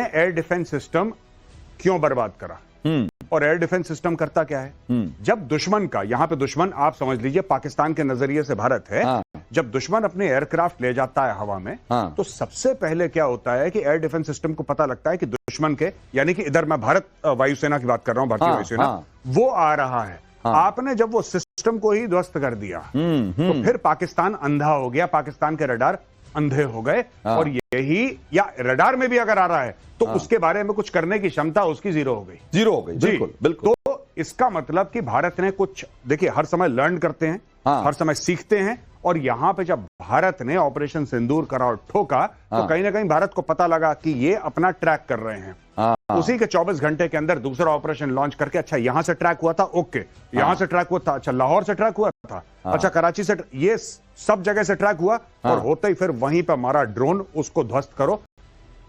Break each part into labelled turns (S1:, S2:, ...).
S1: Air defence system क्यों बर्बाद करा और एयर डिफेंस सिस्टम करता क्या है? जब दुश्मन का, यहां पे दुश्मन आप समझ लीजिए पाकिस्तान के नजरिए से भारत है। जब दुश्मन अपने एयरक्राफ्ट ले जाता है हवा में, तो सबसे पहले क्या होता है कि एयर डिफेंस सिस्टम को पता लगता है कि दुश्मन के, यानी कि इधर मैं भारत वायुसेना की बात कर रहा हूं, भारतीय वायुसेना, वो आ रहा है। आपने जब वो सिस्टम को ही ध्वस्त कर दिया तो फिर पाकिस्तान अंधा हो गया, पाकिस्तान के रडार अंधे हो गए। और यही, या रडार में भी अगर आ रहा है तो उसके बारे में कुछ करने की क्षमता उसकी जीरो हो गई।
S2: बिल्कुल बिल्कुल।
S1: तो इसका मतलब कि भारत ने कुछ, देखिए हर समय लर्न करते हैं, हर समय सीखते हैं। और यहां पे जब भारत ने ऑपरेशन सिंदूर करा और ठोका, तो कहीं ना कहीं भारत को पता लगा कि ये अपना ट्रैक कर रहे हैं। उसी के 24 घंटे के अंदर दूसरा ऑपरेशन लॉन्च करके, अच्छा यहां से ट्रैक हुआ था, ओके, यहां से ट्रैक हुआ था, अच्छा लाहौर से ट्रैक हुआ था, अच्छा कराची से, ये सब जगह से ट्रैक हुआ। और होते ही फिर वहीं पर हमारा ड्रोन, उसको ध्वस्त करो।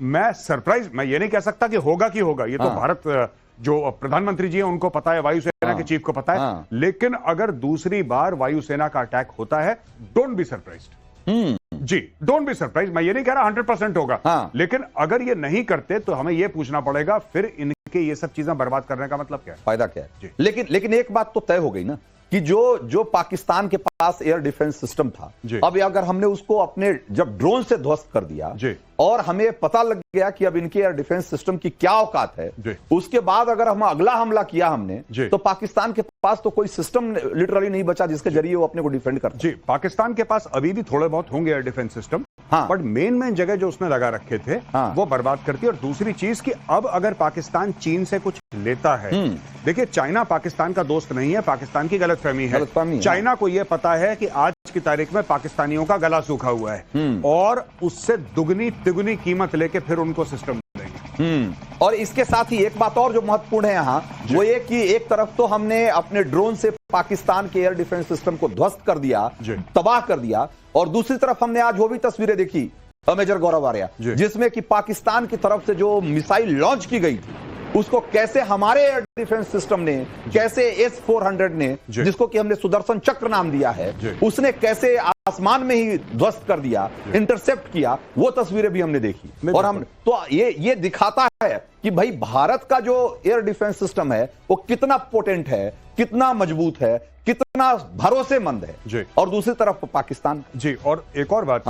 S1: मैं सरप्राइज, मैं ये नहीं कह सकता कि होगा कि होगा, ये तो भारत, जो प्रधानमंत्री जी हैं उनको पता है, वायुसेना के चीफ को पता है। लेकिन अगर दूसरी बार वायुसेना का अटैक होता है, डोंट बी सरप्राइज्ड जी, डोंट बी सरप्राइज। मैं ये नहीं कह रहा 100% होगा, लेकिन अगर ये नहीं करते तो हमें ये पूछना पड़ेगा फिर इनके ये सब चीजें बर्बाद करने का मतलब क्या है,
S2: फायदा क्या है? लेकिन एक बात तो तय हो गई ना कि जो पाकिस्तान के पास एयर डिफेंस सिस्टम था, अब अगर हमने उसको अपने जब ड्रोन से ध्वस्त कर दिया और हमें पता लग गया कि अब इनके एयर डिफेंस सिस्टम की क्या औकात है, उसके बाद अगर हम अगला हमला किया हमने, तो पाकिस्तान के पास तो कोई सिस्टम लिटरली नहीं बचा जिसके जरिए वो अपने को डिफेंड करता।
S1: जी, पाकिस्तान के पास अभी भी थोड़े बहुत होंगे air defence system, but main जगह जो उसने लगा रखे थे वो बर्बाद करती है। और दूसरी चीज कि अब अगर पाकिस्तान चीन से कुछ लेता है, देखिए चाइना पाकिस्तान का दोस्त नहीं है, पाकिस्तान की गलतफहमी है। चाइना को यह पता है कि आज की तारीख में पाकिस्तानियों का गला सूखा हुआ है और उससे दुगनी तिगुनी कीमत लेके फिर उनको सिस्टम देंगे।
S2: और इसके साथ ही एक बात और जो महत्वपूर्ण है यहाँ, वो ये कि एक तरफ तो हमने अपने ड्रोन से पाकिस्तान के एयर डिफेंस सिस्टम को ध्वस्त कर दिया, तबाह कर दिया, और दूसरी तरफ हमने आज वो भी तस्वीरें देखी मेजर गौरव आर्या, जिसमें कि पाकिस्तान की तरफ से जो मिसाइल लॉन्च की गई थी उसको कैसे हमारे एयर डिफेंस सिस्टम ने, कैसे S-400 ने, जिसको कि हमने सुदर्शन चक्र नाम दिया है, उसने कैसे आसमान में ही ध्वस्त कर दिया, इंटरसेप्ट किया, वो तस्वीरें भी हमने देखी। और हम तो ये दिखाता है कि भाई भारत का जो एयर डिफेंस सिस्टम है वो कितना पोटेंट है, कितना मजबूत है, कितना भरोसेमंद है। और दूसरी तरफ पाकिस्तान
S1: जी। और एक और बात,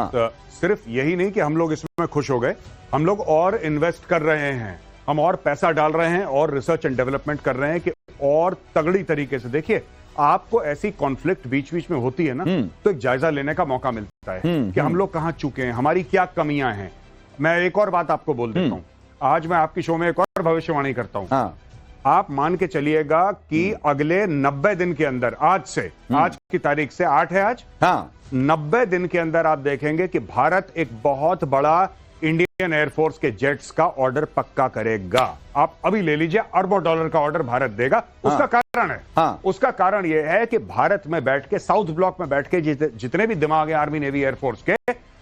S1: सिर्फ यही नहीं कि हम लोग इसमें खुश हो गए, हम लोग और इन्वेस्ट कर रहे हैं, हम और पैसा डाल रहे हैं और रिसर्च एंड डेवलपमेंट कर रहे हैं कि और तगड़ी तरीके से, देखिए आपको ऐसी कॉन्फ्लिक्ट बीच बीच में होती है ना, तो एक जायजा लेने का मौका मिलता है कि हम लोग कहां चूके हैं, हमारी क्या कमियां हैं। मैं एक और बात आपको बोल देता हूं, आज मैं आपकी शो में एक और भविष्यवाणी करता हूं। आप मान के चलिएगा कि अगले 90 दिन के अंदर, आज से, आज की तारीख से 8 है आज, 90 दिन के अंदर आप देखेंगे कि भारत एक बहुत बड़ा इंडियन एयरफोर्स के जेट्स का ऑर्डर पक्का करेगा। आप अभी ले लीजिए, अरबों डॉलर का ऑर्डर भारत देगा। उसका कारण है, उसका कारण यह है कि भारत में बैठ के, साउथ ब्लॉक में बैठ के जितने भी दिमाग है आर्मी नेवी एयरफोर्स के,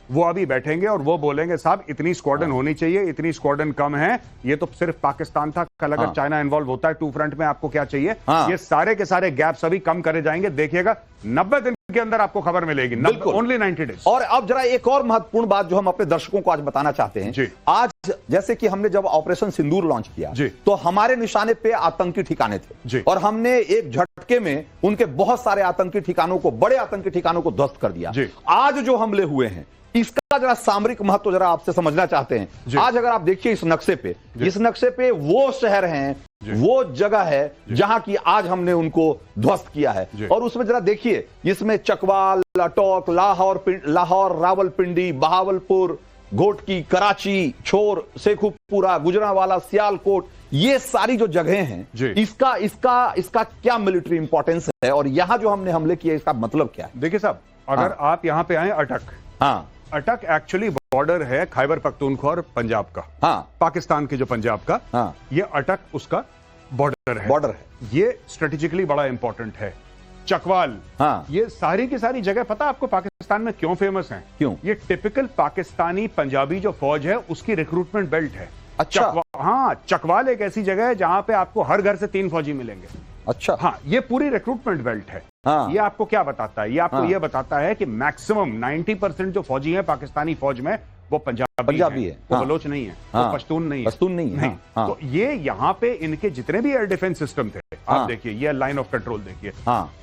S1: वो अभी बैठेंगे और वो बोलेंगे साहब इतनी स्क्वाड्रन होनी चाहिए, इतनी स्क्वाड्रन कम है। ये तो सिर्फ पाकिस्तान था, कल अगर चाइना इन्वॉल्व होता है टू फ्रंट में, आपको क्या चाहिए? ये सारे के सारे गैप्स अभी कम करे जाएंगे, देखिएगा 90 दिन के अंदर आपको खबर मिलेगी, ओनली 90 डेज।
S2: और अब जरा एक और महत्वपूर्ण बात जो हम अपने दर्शकों को आज बताना चाहते हैं, आज जैसे कि हमने जब ऑपरेशन सिंदूर लॉन्च किया तो हमारे निशाने पे आतंकी ठिकाने थे और हमने एक झटके में उनके बहुत सारे आतंकी ठिकानों को, बड़े आतंकी ठिकानों को ध्वस्त कर दिया। आज जो हमले हुए हैं इसका जरा सामरिक महत्व जरा आपसे समझना चाहते हैं। आज अगर आप देखिए इस नक्शे पे वो शहर हैं, वो जगह है जहां की आज हमने उनको ध्वस्त किया है। और उसमें जरा देखिए, इसमें चकवाल, अटोक, लाहौर, रावलपिंडी, बहावलपुर, घोटकी, कराची, छोर, शेखुपुरा, गुजरांवाला, सियालकोट, ये सारी जो जगह हैं, इसका क्या मिलिट्री इंपॉर्टेंस है और यहां जो हमने हमले किए इसका मतलब क्या है?
S1: देखिए साहब, अगर आप यहां पे आए, अटक एक्चुअली बॉर्डर है खैबर पख्तूनख्वा और पंजाब का, पाकिस्तान के जो पंजाब का, ये अटक उसका बॉर्डर है। ये स्ट्रेटेजिकली बड़ा इंपॉर्टेंट है। चकवाल, ये सारी की सारी जगह पता आपको पाकिस्तान में क्यों फेमस हैं?
S2: क्यों?
S1: ये टिपिकल पाकिस्तानी पंजाबी जो फौज है उसकी रिक्रूटमेंट बेल्ट है।
S2: अच्छा।
S1: चकवाल एक ऐसी जगह है जहां पे आपको हर घर से 3 फौजी मिलेंगे।
S2: अच्छा।
S1: ये पूरी रिक्रूटमेंट बेल्ट है। ये आपको क्या बताता है? ये आपको ये बताता है कि मैक्सिमम 90% जो फौजी हैं पाकिस्तानी फौज में, वो पंजाबी है, वो बलोच नहीं है, वो पश्तून नहीं है, नहीं। तो ये यहाँ पे इनके जितने भी एयर डिफेंस सिस्टम थे, आप देखिए ये लाइन ऑफ कंट्रोल देखिए,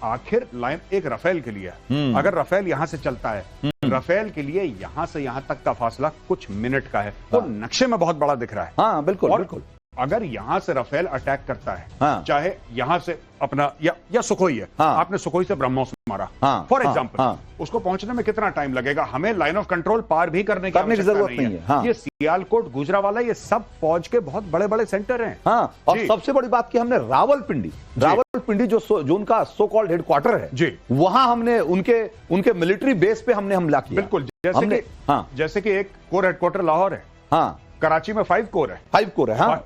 S1: आखिर लाइन एक राफेल के लिए है। अगर राफेल यहाँ से चलता है, राफेल के लिए यहाँ से यहाँ तक का फासला कुछ मिनट का है, तो नक्शे में बहुत बड़ा दिख रहा है।
S2: हाँ बिल्कुल बिल्कुल।
S1: अगर यहां से राफेल अटैक करता है, चाहे यहां से अपना या सुखोई है, आपने सुखोई से ब्रह्मोस मारा फॉर एग्जांपल, उसको पहुंचने में कितना टाइम लगेगा? हमें लाइन ऑफ कंट्रोल पार भी करने की जरूरत नहीं है। ये सियालकोट, गुजरावाला, ये सब फौज के बहुत बड़े बड़े सेंटर हैं।
S2: और सबसे बड़ी बात की हमने रावलपिंडी जो उनका सो कॉल्ड हेडक्वार्टर है जी, वहां हमने उनके मिलिट्री बेस पे हमने हमला किया।
S1: बिल्कुल, जैसे कि एक कोर हेडक्वार्टर लाहौर है, कराची में 5 कोर है,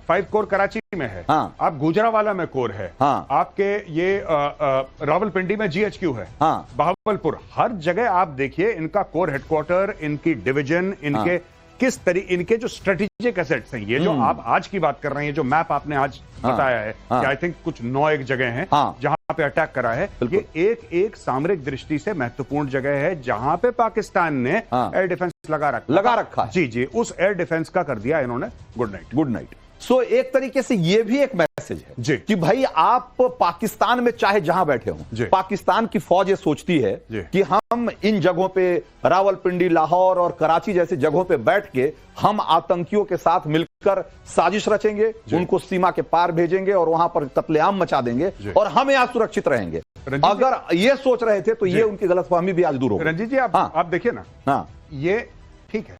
S1: 5 कोर कराची में है, आप गुजरावाला में कोर है, आपके ये रावलपिंडी में GHQ है, बहावलपुर, हर जगह आप देखिए इनका कोर हेडक्वार्टर, इनकी डिवीजन, इनके किस तरीके, इनके जो स्ट्रेटेजिक एसेट्स हैं, ये जो आप आज की बात कर रहे हैं, जो मैप आपने आज बताया है कि आई थिंक कुछ 9 एक जगह हैं जहां पे अटैक करा है, ये एक सामरिक दृष्टि से महत्वपूर्ण जगह है जहां पे पाकिस्तान ने एयर डिफेंस लगा रखा है। जी, उस एयर डिफेंस का कर दिया इन्होंने गुड नाइट।
S2: सो एक तरीके से ये भी एक मैसेज है जी कि भाई आप पाकिस्तान में चाहे जहां बैठे हों, पाकिस्तान की फौज ये सोचती है कि हम इन जगहों पे, रावलपिंडी, लाहौर और कराची जैसी जगहों पे बैठ के हम आतंकियों के साथ मिलकर साजिश रचेंगे, उनको सीमा के पार भेजेंगे और वहां पर कत्लेआम मचा देंगे और हम यहां सुरक्षित रहेंगे। अगर ये सोच रहे थे तो ये उनकी गलतफहमी भी आज दूर हो।
S1: रंजीत जी आप देखिए ना, ये ठीक है,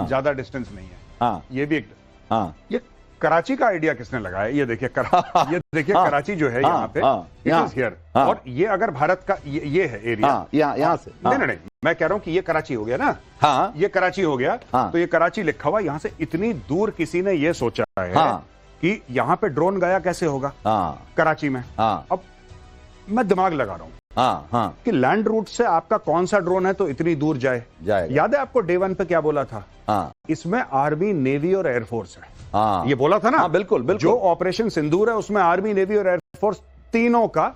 S1: ज्यादा डिस्टेंस नहीं है, ये भी एक ये कराची का आइडिया किसने लगाया? ये देखिए कराची जो है यहाँ पे, हियर, और ये अगर भारत का ये है एरिया,
S2: यहाँ से
S1: नहीं, मैं कह रहा हूँ कि ये कराची हो गया ना, ये कराची हो गया, तो ये कराची लिखा हुआ, यहाँ से इतनी दूर किसी ने ये सोचा है कि यहाँ पे ड्रोन गया कैसे होगा कराची में। अब मैं दिमाग लगा रहा हूँ कि लैंड रूट से आपका कौन सा ड्रोन है तो इतनी दूर जाएगा। याद है आपको डे 1 पे क्या बोला था? इसमें आर्मी, नेवी और एयरफोर्स है, ये बोला था ना।
S2: बिल्कुल।
S1: जो ऑपरेशन सिंदूर है उसमें आर्मी, नेवी और एयरफोर्स तीनों का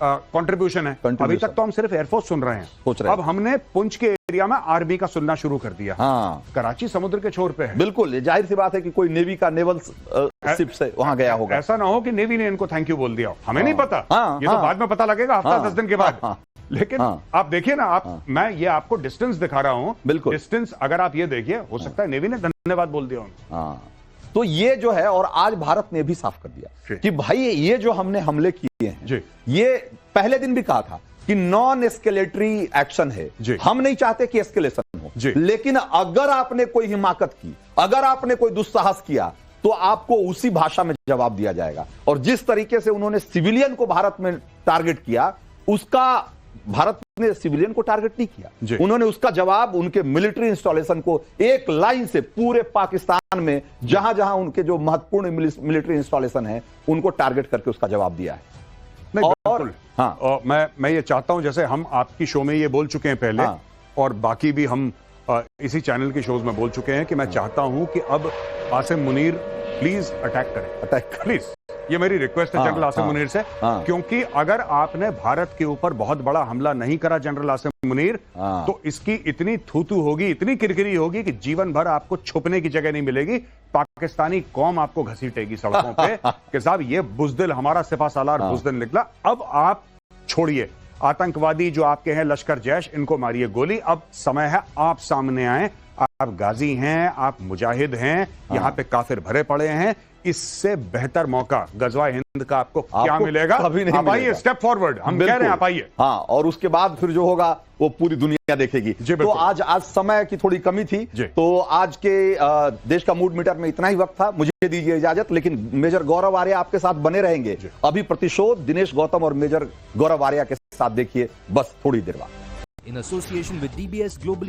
S1: कंट्रीब्यूशन है। अभी तक तो हम सिर्फ एयरफोर्स सुन रहे हैं, अब हमने पुंछ के एरिया में आर्मी का सुनना शुरू कर दिया। कराची समुद्र के छोर पे है,
S2: बिल्कुल जाहिर सी बात है कि कोई नेवी का नेवल शिप से वहां गया होगा।
S1: ऐसा ना हो कि नेवी ने इनको थैंक यू बोल दिया, हमें नहीं पता, ये तो बाद में पता लगेगा, हफ्ता 10 दिन के बाद। लेकिन आप देखिए ना, मैं ये आपको डिस्टेंस दिखा रहा हूं, बिल्कुल डिस्टेंस अगर आप ये देखिए, हो सकता है नेवी ने धन्यवाद बोल दिया।
S2: तो ये जो है, और आज भारत ने भी साफ कर दिया कि भाई ये जो हमने हमले किए हैं, ये पहले दिन भी कहा था कि नॉन एस्केलेटरी एक्शन है, हम नहीं चाहते कि एस्केलेशन हो, लेकिन अगर आपने कोई हिमाकत की, अगर आपने कोई दुस्साहस किया, तो आपको उसी भाषा में जवाब दिया जाएगा। और जिस तरीके से उन्होंने सिविलियन को भारत में टारगेट किया, उसका भारत ने सिविलियन को टारगेट नहीं किया, उन्होंने उसका जवाब उनके मिलिट्री इंस्टॉलेशन को एक लाइन से पूरे पाकिस्तान में जहां जहां उनके जो महत्वपूर्ण मिलिट्री इंस्टॉलेशन है उनको टारगेट करके उसका जवाब दिया है।
S1: नहीं, और मैं ये चाहता हूं, जैसे हम आपकी शो में ये बोल चुके हैं पहले, और बाकी भी हम इसी चैनल की शोज में बोल चुके हैं कि मैं चाहता हूं कि अब आसिम मुनीर प्लीज अटैक करें, प्लीज, ये मेरी रिक्वेस्ट है जनरल आसिम मुनीर से, क्योंकि अगर आपने भारत के ऊपर बहुत बड़ा हमला नहीं करा जनरल आसिम मुनीर, तो इसकी इतनी थूथू होगी, इतनी किरकिरी होगी कि जीवन भर आपको छुपने की जगह नहीं मिलेगी। पाकिस्तानी कौम आपको घसीटेगी सड़कों पे कि साहब ये बुजदिल, हमारा सिपा सालार बुजदिल निकला। अब आप छोड़िए आतंकवादी जो आपके हैं, लश्कर जैश, इनको मारिए गोली, अब समय है आप सामने आए। आप गाजी हैं, आप मुजाहिद हैं, यहाँ पे काफिर भरे पड़े हैं, इससे बेहतर मौका गजवा हिंद का आपको क्या मिलेगा? आप आइए, स्टेप फॉरवर्ड, हम कह रहे हैं आप आइए।
S2: और उसके बाद फिर जो होगा वो पूरी दुनिया देखेगी। तो आज समय की थोड़ी कमी थी, तो आज के देश का मूड मीटर में इतना ही वक्त था। मुझे दीजिए इजाजत, लेकिन मेजर गौरव आर्या आपके साथ बने रहेंगे। अभी प्रतिशोध दिनेश गौतम और मेजर गौरव आर्या के साथ देखिए बस थोड़ी देर बाद।
S3: In association with DBS global